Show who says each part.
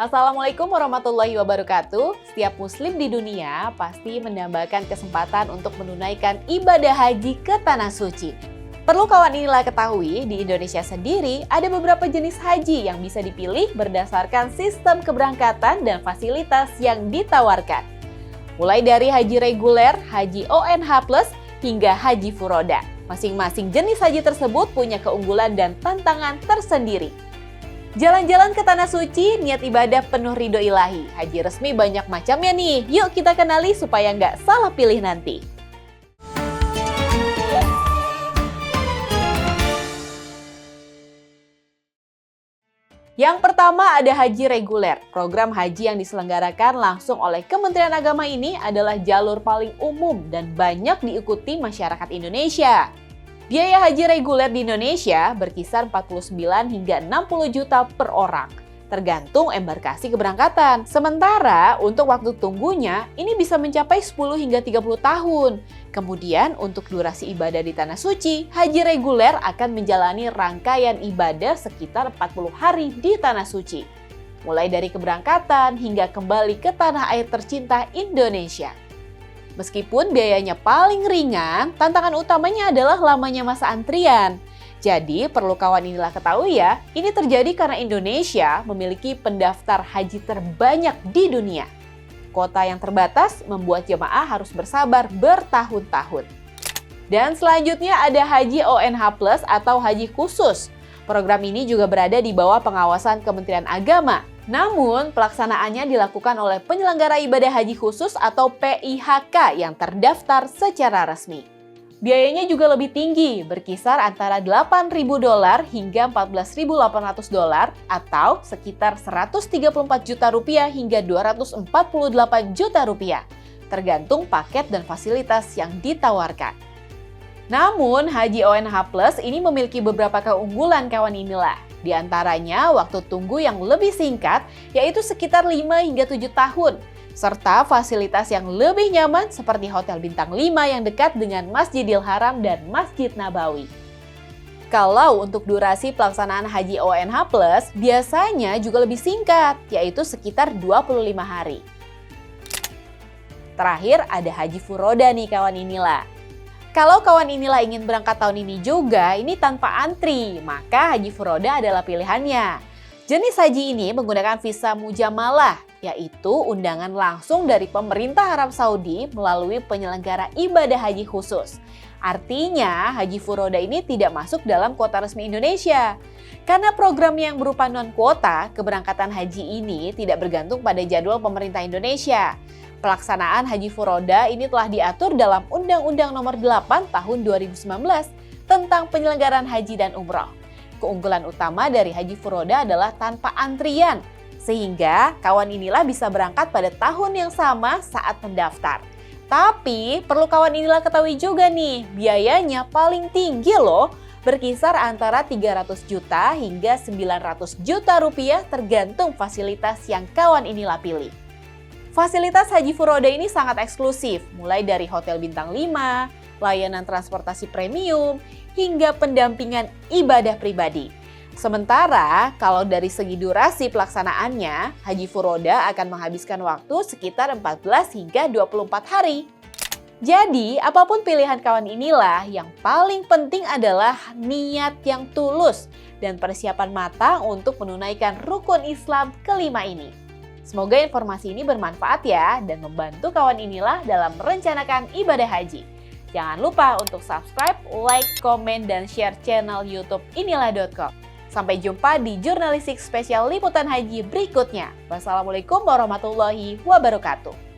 Speaker 1: Assalamualaikum warahmatullahi wabarakatuh. Setiap muslim di dunia pasti mendambakan kesempatan untuk menunaikan ibadah haji ke Tanah Suci. Perlu kawan inilah ketahui, di Indonesia sendiri ada beberapa jenis haji yang bisa dipilih berdasarkan sistem keberangkatan dan fasilitas yang ditawarkan. Mulai dari haji reguler, haji ONH+, hingga haji furoda. Masing-masing jenis haji tersebut punya keunggulan dan tantangan tersendiri. Jalan-jalan ke Tanah Suci, niat ibadah penuh ridho ilahi. Haji resmi banyak macamnya nih. Yuk kita kenali supaya nggak salah pilih nanti. Yang pertama ada haji reguler. Program haji yang diselenggarakan langsung oleh Kementerian Agama ini adalah jalur paling umum dan banyak diikuti masyarakat Indonesia. Biaya haji reguler di Indonesia berkisar 49 hingga 60 juta per orang, tergantung embarkasi keberangkatan. Sementara untuk waktu tunggunya ini bisa mencapai 10 hingga 30 tahun. Kemudian untuk durasi ibadah di Tanah Suci, haji reguler akan menjalani rangkaian ibadah sekitar 40 hari di Tanah Suci. Mulai dari keberangkatan hingga kembali ke tanah air tercinta Indonesia. Meskipun biayanya paling ringan, tantangan utamanya adalah lamanya masa antrian. Jadi perlu kawan inilah ketahui ya, ini terjadi karena Indonesia memiliki pendaftar haji terbanyak di dunia. Kota yang terbatas membuat jemaah harus bersabar bertahun-tahun. Dan selanjutnya ada haji ONH+ atau haji khusus. Program ini juga berada di bawah pengawasan Kementerian Agama. Namun, pelaksanaannya dilakukan oleh penyelenggara ibadah haji khusus atau PIHK yang terdaftar secara resmi. Biayanya juga lebih tinggi, berkisar antara $8.000 hingga $14.800 atau sekitar 134 juta rupiah hingga 248 juta rupiah, tergantung paket dan fasilitas yang ditawarkan. Namun, haji ONH+ ini memiliki beberapa keunggulan kawan inilah. Di antaranya, waktu tunggu yang lebih singkat, yaitu sekitar 5 hingga 7 tahun, serta fasilitas yang lebih nyaman seperti hotel bintang 5 yang dekat dengan Masjidil Haram dan Masjid Nabawi. Kalau untuk durasi pelaksanaan haji ONH+, biasanya juga lebih singkat, yaitu sekitar 25 hari. Terakhir, ada haji furoda nih kawan inilah. Kalau kawan inilah ingin berangkat tahun ini juga, ini tanpa antri, maka haji furoda adalah pilihannya. Jenis haji ini menggunakan visa mujamalah, yaitu undangan langsung dari pemerintah Arab Saudi melalui penyelenggara ibadah haji khusus. Artinya, haji furoda ini tidak masuk dalam kuota resmi Indonesia. Karena program yang berupa non-kuota, keberangkatan haji ini tidak bergantung pada jadwal pemerintah Indonesia. Pelaksanaan haji furoda ini telah diatur dalam Undang-Undang Nomor 8 Tahun 2019 tentang penyelenggaraan haji dan umroh. Keunggulan utama dari haji furoda adalah tanpa antrian, sehingga kawan inilah bisa berangkat pada tahun yang sama saat mendaftar. Tapi perlu kawan inilah ketahui juga nih, biayanya paling tinggi loh, berkisar antara 300 juta hingga 900 juta rupiah tergantung fasilitas yang kawan inilah pilih. Fasilitas haji furoda ini sangat eksklusif, mulai dari hotel bintang 5, layanan transportasi premium, hingga pendampingan ibadah pribadi. Sementara, kalau dari segi durasi pelaksanaannya, haji furoda akan menghabiskan waktu sekitar 14 hingga 24 hari. Jadi, apapun pilihan kawan inilah, yang paling penting adalah niat yang tulus dan persiapan matang untuk menunaikan rukun Islam kelima ini. Semoga informasi ini bermanfaat ya dan membantu kawan inilah dalam merencanakan ibadah haji. Jangan lupa untuk subscribe, like, komen, dan share channel YouTube inilah.com. Sampai jumpa di jurnalistik spesial liputan haji berikutnya. Wassalamualaikum warahmatullahi wabarakatuh.